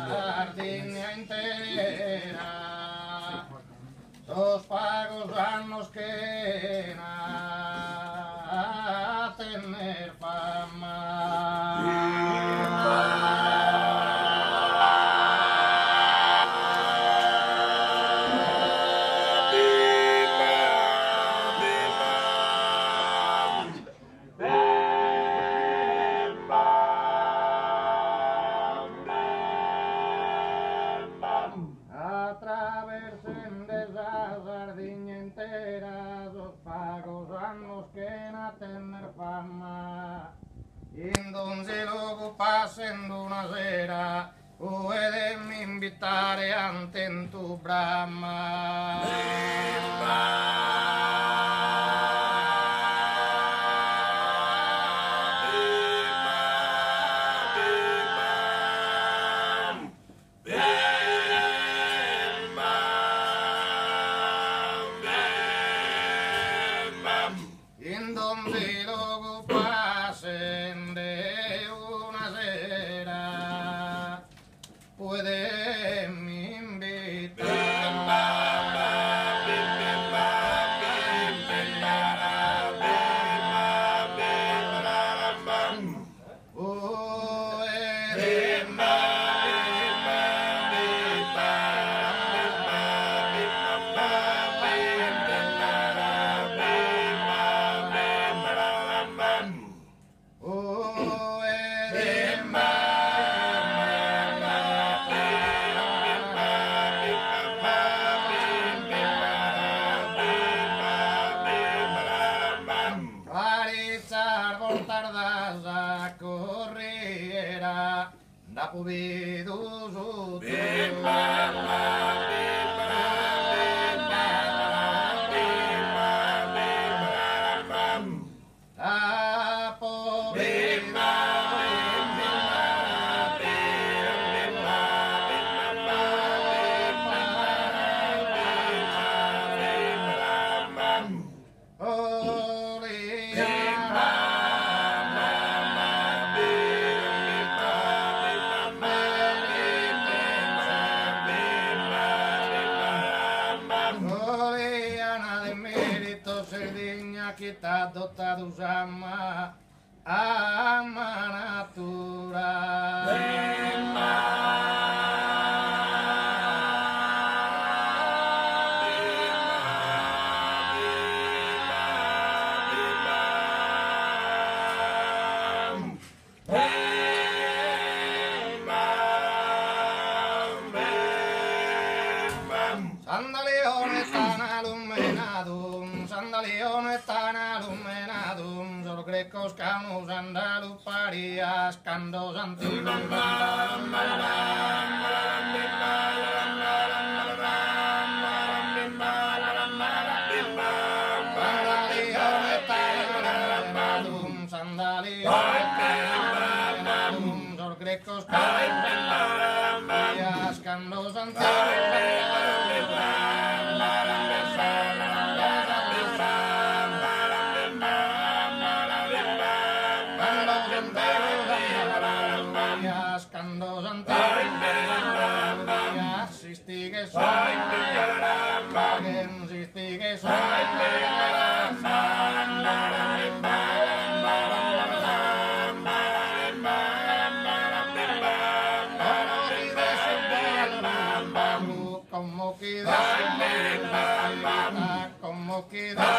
Sardina entera, dos pagos anos que a tener fama. Atraversen de esa Sardiña entera, dos pagos anos que a tener fama. Y entonces luego pasen de una cera, pueden me invitar ante en tu brama. En donde luego pasen de una cera, pueden invitar. Tardas a corriera da pubido su kita dotado sama ama natural. Sandaliones tan aluminados, sandaliones tan aluminados, los grecos camus andaluz parias, candos antiguos. Sandaliones tan aluminados, sandaliones tan aluminados, los grecos camus parias, candos antiguos. Candos antiguos, sistigue soy, sistigue soy. Como queda, como queda.